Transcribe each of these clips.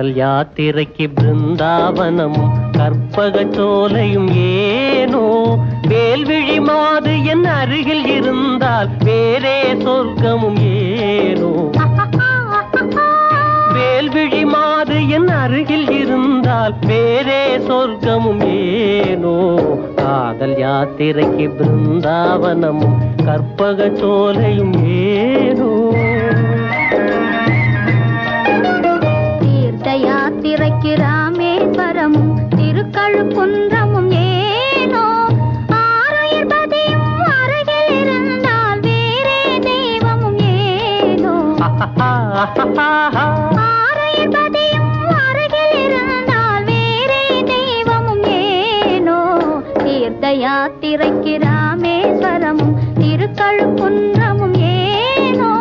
காதல் யாத்திரைக்கு பிருந்தாவனமும் கற்பக சோலையும் ஏனோ வேல்விழி மாது என் அருகில் இருந்தால் வேறே சொர்க்கமும் ஏனோ வேல்விழி மாது என் அருகில் இருந்தால் வேறே சொர்க்கமும் ஏனோ காதல் யாத்திரைக்கு பிருந்தாவனமும் கற்பக சோலையும் ஏனோ தீர்த்த யாத்திரைக்கு ராமேஸ்வரமும் திருக்கழுக்குன்றமும் ஏனோ ஆருயிர் பதியும் அருகில் இருந்தால் வேறே தெய்வமும் ஏனோ ஆருயிர் பதியும் அருகில் இருந்தால் வேறே தெய்வமும் ஏனோ தீர்த்த யாத்திரைக்கு ராமேஸ்வரமும் திருக்கழுக்குன்றமும் ஏனோ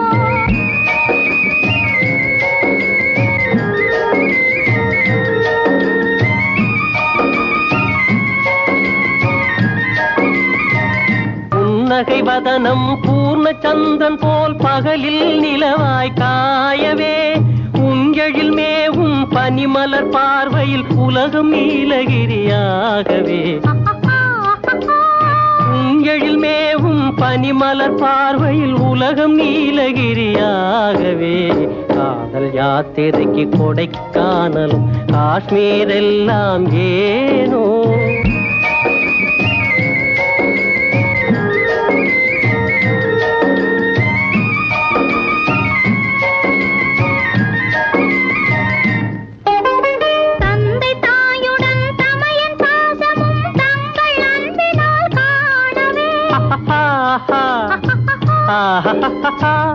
புன்னகை வதனம் பூர்ண சந்திரன் போல் பகலில் நிலவாய் காயவே உஞ்செழில் மேவும் பனிமலர் பார்வையில் உலகம் நீலகிரியாகவே உஞ்செழில் மேவும் பனிமலர் பார்வையில் உலகம் நீலகிரியாகவே காதல் யாத்திரைக்கு கொடைக்கானலும் காஷ்மீர் எல்லாம் ஏனோ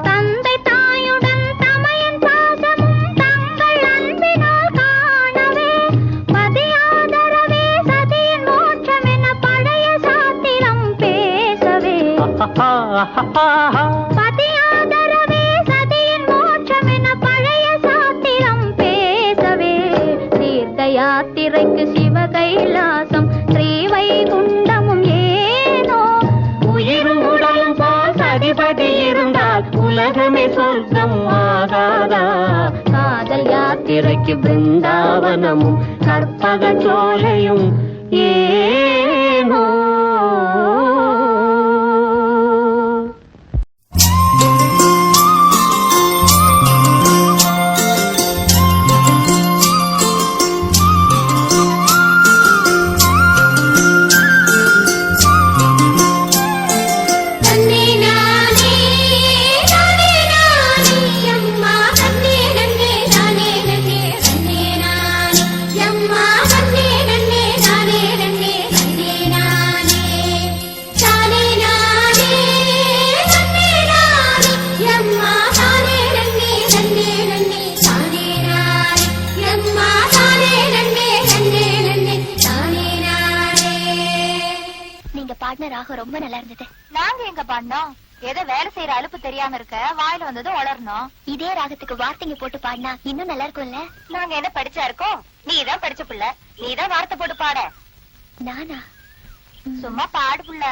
தந்தை தாயுடன் தமையன் பாசமும் தங்கள் அன்பினால் காணவே பதியாதரவே சதியின் மோட்சம் என பழைய சாத்திரம் பேசவே பதியாதரவே சதியின் மோட்சம் என பழைய சாத்திரம் பேசவே தீர்த்த யாத்திரைக்கு சிவகைலாசம் ஸ்ரீவைகுண்டமும் ஏனோ உயிரும் உடலும் போல் அதிபதி இருந்தால் உலகமே சொர்க்கம் ஆகாதா காதல் யாத்திரைக்கு பிருந்தாவனமும் கற்பக சோலையும் ஏனோ ரொம்ப நல்லா இருந்தது. நாங்க எங்க பாடினோம்? ஏதோ வேலை செய்யற அலுப்பு தெரியாம இருக்க வாயில வந்தது வளரணும். இதே ராகத்துக்கு வார்த்தைங்க போட்டு பாடினா இன்னும் நல்லா இருக்கும்ல. நாங்க என்ன படிச்சா இருக்கோம்? நீதான் படிச்ச புள்ள, நீதான் வார்த்தை போட்டு பாட. நானா? சும்மா பாடு புள்ள.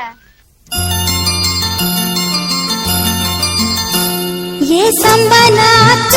ये संबनात